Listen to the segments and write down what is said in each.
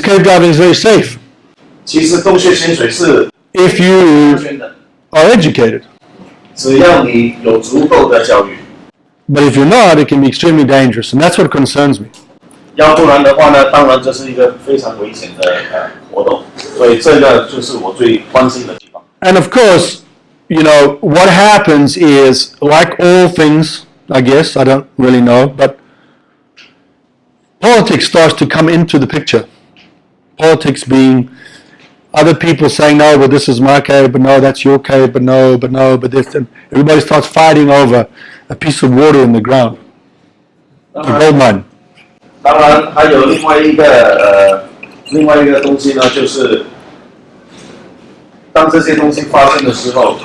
Because cave diving is very safe. 其实洞穴潜水是 If you are educated. 只要你有足够的教育。But if you're not, it can be extremely dangerous, and that's what concerns me. 要不然的话呢，当然这是一个非常危险的活动，所以这个就是我最关心的地方。And of course, you know, what happens is, like all things, I guess, I don't really know, but politics starts to come into the picture. Politics being other people saying, no, but this is my cave, but no, that's your cave, but no, but this, and everybody starts fighting over a piece of water in the ground. A gold mine. 当然，还有另外一个东西呢，就是当这些东西发生的时候，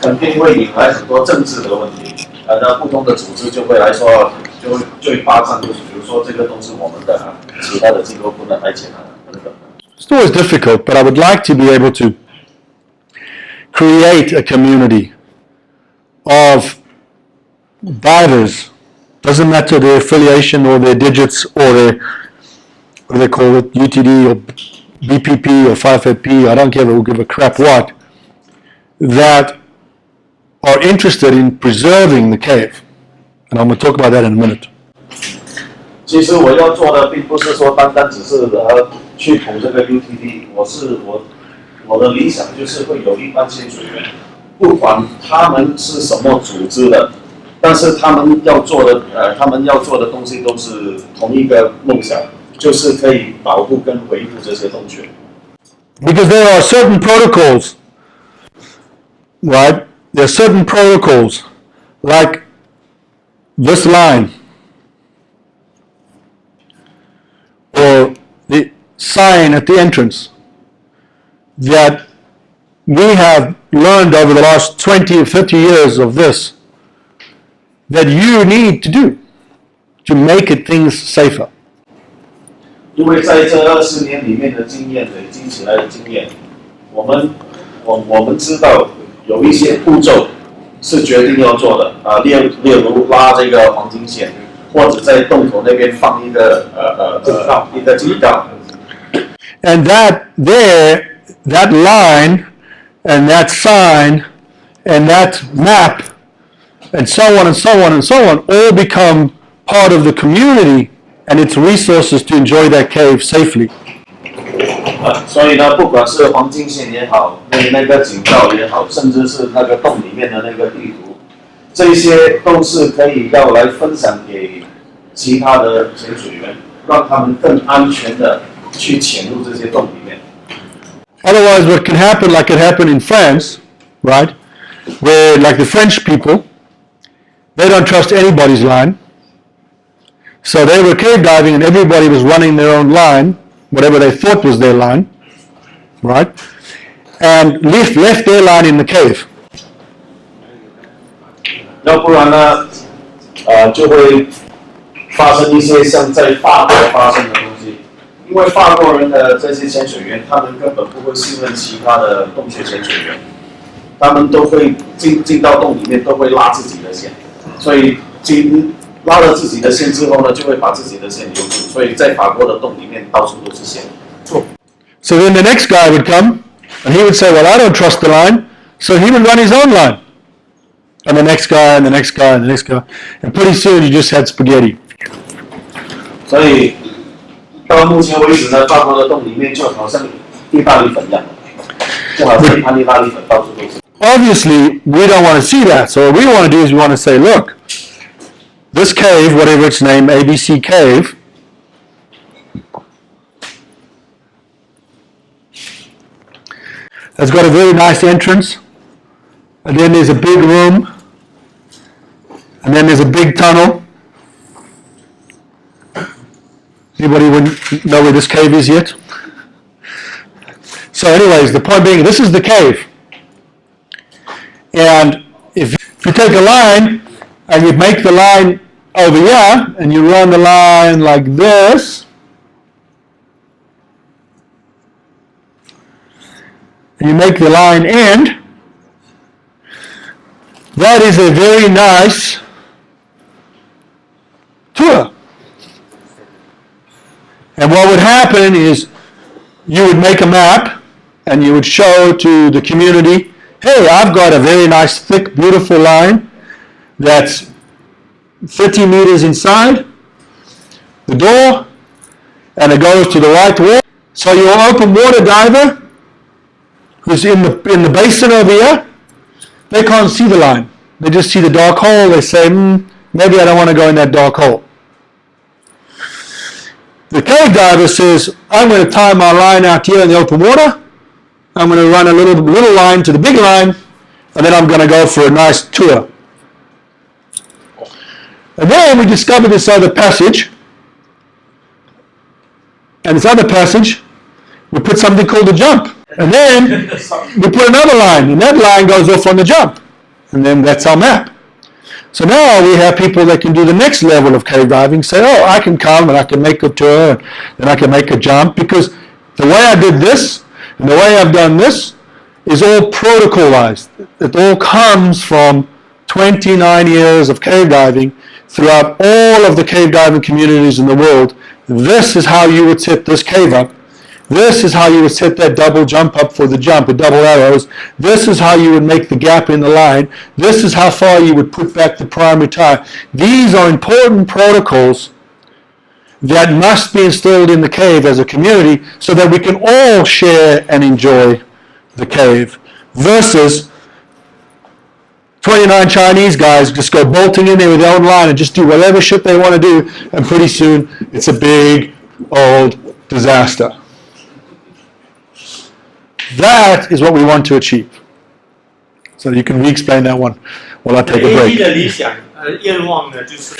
肯定会引来很多政治的问题。那不同的组织就会来说，就会发生，就是比如说这个都是我们的，其他的机构不能来检查等等。It's always difficult, but I would like to be able to create a community of divers. Doesn't matter their affiliation or their digits or their, what do they call it, UTD or BPP or 5FP, I don't give a crap what, that are interested in preserving the cave. And I'm going to talk about that in a minute. 其实我要做的并不是说单单只是去补这个 UTD， 我的理想就是会有一般潜水员，不管他们是什么组织的，但是他们要做的东西都是同一个梦想，就是可以保护跟维护这些洞穴。Because there are certain protocols, right? There are certain protocols, like this line, or the sign at the entrance, that we have learned over the last 20 or 30 years of this, that you need to do to make it things safer. 因为在这20年里面的经验累积起来的经验，我们知道有一些步骤是决定要做的例如拉这个黄金线，或者在洞口那边放一个警告。And that line, and that sign, and that map, and so on and so on and so on, all become part of the community and its resources to enjoy that cave safely. 所以呢，不管是黄金线也好，那个警告也好，甚至是那个洞里面的那个地图，这些都是可以要来分享给其他的潜水员，让他们更安全的去潜入这些洞里面。Otherwise, what can happen, like it happened in France, right, where like the French people, they don't trust anybody's line. So they were cave diving and everybody was running their own line, whatever they thought was their line, right? And left their line in the cave. 要不然呢，就会发生一些像在法国发生的东西，因为法国人的这些潜水员，他们根本不会信任其他的洞穴潜水员，他们都会进到洞里面都会拉自己的线，所以拉了自己的线之后呢，就会把自己的线留住，所以在法国的洞里面到处都是线。So then the next guy would come, and he would say, well, I don't trust the line, so he would run his own line. And the next guy, and the next guy, and the next guy. And pretty soon you just had spaghetti. 所以到目前为止呢，法国的洞里面就好像意大利粉一样，就好像意大利粉到处都是。Obviously, we don't want to see that. So what we want to do is we want to say, look, this cave, whatever its name, ABC Cave, has got a very nice entrance, and then there's a big room, and then there's a big tunnel. Anybody wouldn't know where this cave is yet? So anyways, the point being, this is the cave. And if you take a line, and you make the line over here, and you run the line like this, and you make the line end, that is a very nice tour. And what would happen is you would make a map and you would show to the community, hey, I've got a very nice, thick, beautiful line that's 30 meters inside the door, and it goes to the right wall. So your open water diver, who's in the basin over here, they can't see the line. They just see the dark hole. They say, maybe I don't want to go in that dark hole. The cave diver says, I'm going to tie my line out here in the open water. I'm going to run a little line to the big line, and then I'm going to go for a nice tour. And then we discovered this other passage. And this other passage, we put something called a jump. And then we put another line, and that line goes off on the jump. And then that's our map. So now we have people that can do the next level of cave diving, say, oh, I can come and I can make a tour, and I can make a jump, because the way I did this, and the way I've done this, is all protocolized. It all comes from 29 years of cave diving throughout all of the cave diving communities in the world. This is how you would set this cave up. This is how you would set that double jump up for the jump with double arrows. This is how you would make the gap in the line. This is how far you would put back the primary tire. These are important protocols that must be installed in the cave as a community so that we can all share and enjoy the cave, versus 29 Chinese guys just go bolting in there with their own line and just do whatever shit they want to do, and pretty soon it's a big old disaster. That is what we want to achieve. So you can re-explain that one while I take a break. A.G. 的理想愿望呢，就是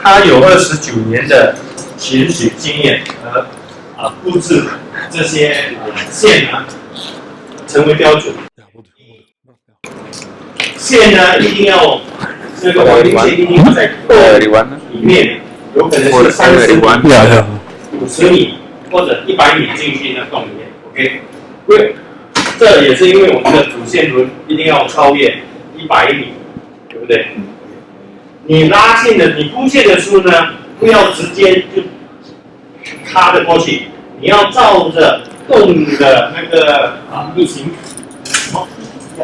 他有29年的潜水经验和布置这些线呢成为标准。线呢一定要那个黄金线一定要在洞里面，有可能是30米、50米或者100米进去那洞里面 ，OK。这也是因为我们的主线轮一定要超越100米，对不对？你拉线的，你铺线的时候呢，不要直接就卡的过去，你要照着洞的那个地形，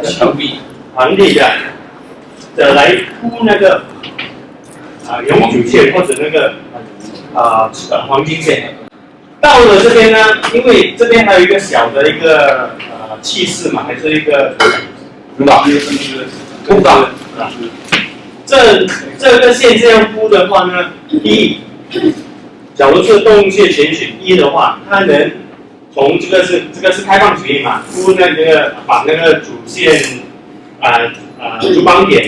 墙壁的来铺那个永久线或者那个黄金线。到了这边呢，因为这边还有一个小的一个气势嘛，还是一个通道啊。这个线这样铺的话呢，第一，假如是洞穴潜水1的话，它能从这个是开放水域嘛，铺那个把那个主线主绑点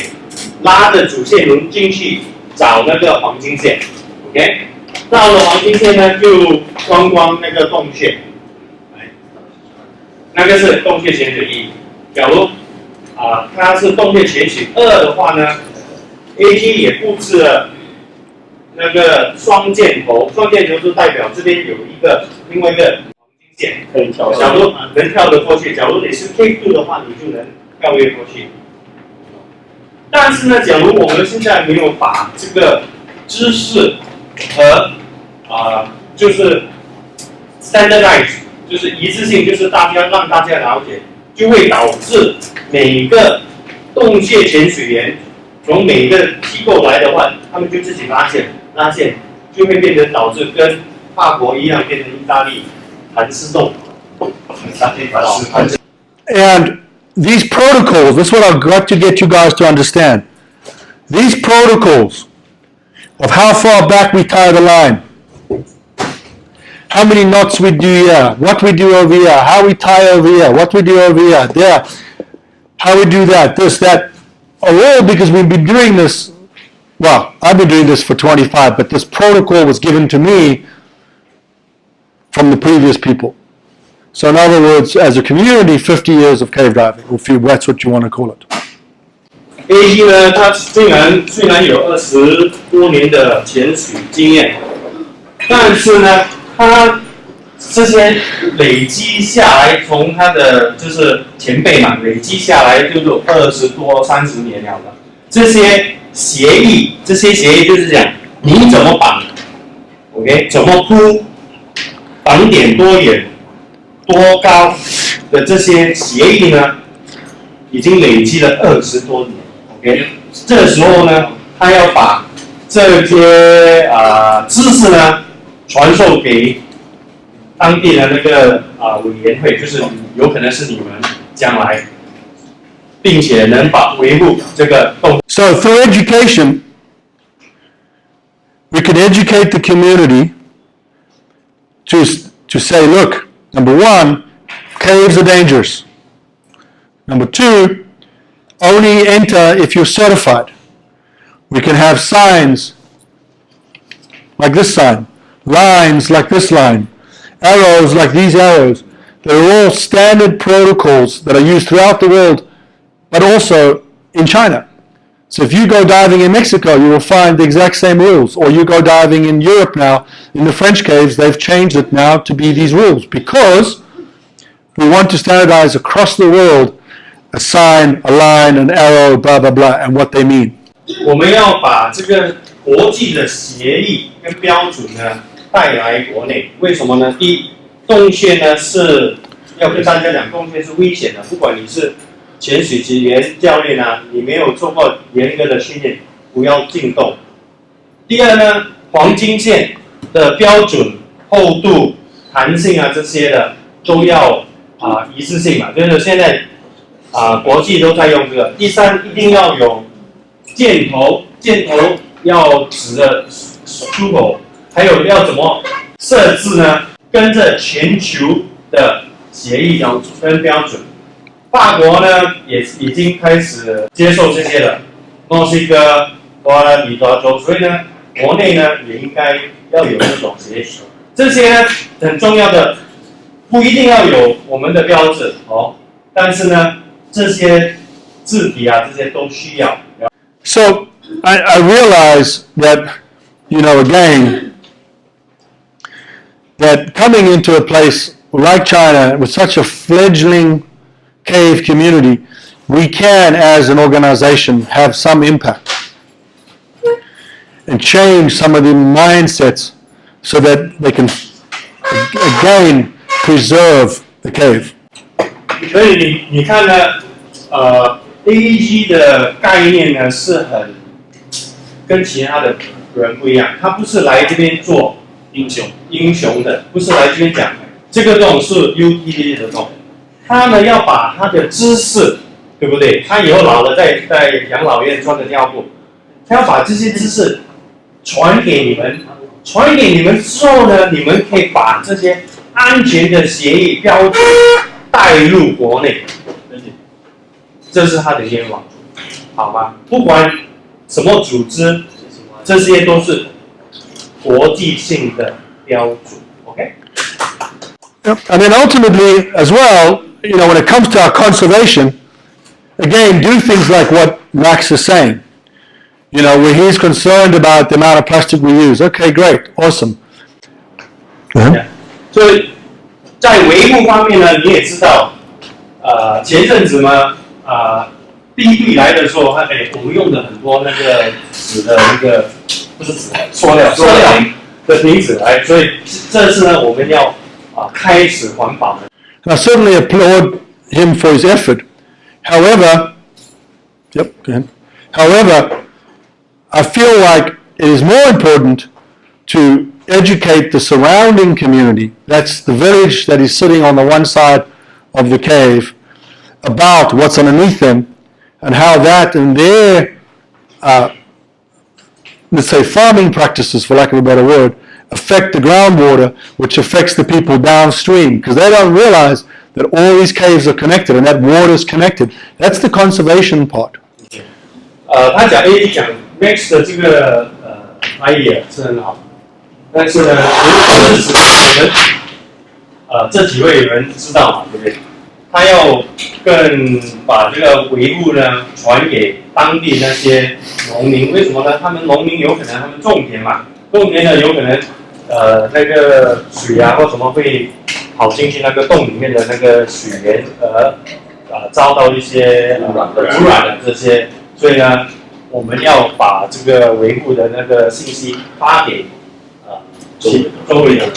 拉着主线轮进去找那个黄金线 ，OK。到了黄金线呢，就光那个洞穴，那个是洞穴潜水1。假如它是洞穴潜水2的话呢 ，AG 也布置了那个双箭头，双箭头就代表这边有另外一个黄金线可以跳。假如能跳得过去，假如你是 K2 的话，你就能跳跃过去。但是呢，假如我们现在没有把这个知识和就是 standardize， 就是一致性，就是让大家了解，就会导致每个洞穴潜水员从每个机构来的话，他们就自己拉线，就会变成导致跟法国一样，变成意大利盘丝洞。And these protocols, that's what I've got to get you guys to understand. These protocols of how far back we tie the line, how many knots we do here, what we do over here, how we tie over here, what we do over here, there, how we do that, this, that, are all because we've been doing this. Well, I've been doing this for 25, but this protocol was given to me from the previous people. So in other words, as a community, 50 years of cave diving, if that's what you want to call it. A.G. 呢，他虽然有20多年的潜水经验，但是呢，他这些累积下来，从他的就是前辈嘛，累积下来就是20多30年了的。这些协议就是讲你怎么绑 ，OK， 怎么铺，绑点多远，多高的这些协议呢，已经累积了20多年。OK， 这个时候呢，他要把这些知识呢传授给当地的那个委员会，就是有可能是你们将来，并且能维护这个动。So through education, we can educate the community to say, look, number one, caves are dangerous. Number two, only enter if you're certified. We can have signs like this sign, lines like this line, arrows like these arrows. They're all standard protocols that are used throughout the world, but also in China. So if you go diving in Mexico, you will find the exact same rules. Or you go diving in Europe now, in the French caves, they've changed it now to be these rules because we want to standardize across the world a sign, a line, an arrow, blah, blah, blah, and what they mean. 我们要把这个国际的协议跟标准呢带来国内，为什么呢？第一，洞穴呢是要跟大家讲，洞穴是危险的，不管你是潜水职员、教练啊，你没有做过严格的训练，不要进洞。第二呢，黄金线的标准、厚度、弹性啊这些的都要一致性嘛，就是现在国际都在用这个。第三，一定要有箭头要指的出口，还有要怎么设置呢？跟着全球的协议跟标准。法国呢也已经开始接受这些了，墨西哥、巴拉比多州，所以呢，国内呢也应该要有这种协议。这些呢很重要的，不一定要有我们的标志哦，但是呢，这些字体啊，这些都需要。So I realize that, again, that coming into a place like China with such a fledgling cave community, we can, as an organization, have some impact and change some of the mindsets so that they can, again, preserve the cave. 所以你看呢，AEG 的概念呢是很跟其他的人不一样，他不是来这边做英雄的，不是来这边讲这个洞是 UTD 的洞。他呢要把他的知识，对不对？他以后老了在养老院穿个尿布，他要把这些知识传给你们，传给你们之后呢，你们可以把这些安全的协议标准带入国内，这是他的愿望，好吗？不管什么组织，这些都是国际性的标准 ，OK？ And then ultimately, as well, when it comes to our conservation, again, do things like what Max is saying. Where he's concerned about the amount of plastic we use. Okay, great, awesome. 所以在维护方面呢，你也知道，前阵子呢，第一季来的时候，我们用的很多那个纸的那个，不是纸，塑料的瓶子来，所以这次呢，我们要开始环保的。And I certainly applaud him for his effort. However, go ahead. However, I feel like it is more important to educate the surrounding community, that's the village that is sitting on the one side of the cave, about what's underneath them and how that and their, let's say, farming practices, for lack of a better word, affect the groundwater, which affects the people downstream, because they don't realize that all these caves are connected and that water is connected. That's the conservation part. 他讲 AD 讲 Max 的这个idea 是很好，但是呢，不是只我们这几位人知道嘛，对不对？他要更把这个维护呢传给当地那些农民，为什么呢？他们农民有可能他们种田嘛，种田呢有可能那个水啊或什么会跑进去那个洞里面的那个水源，遭到一些污染的这些，所以呢，我们要把这个维护的那个信息发给周围的人。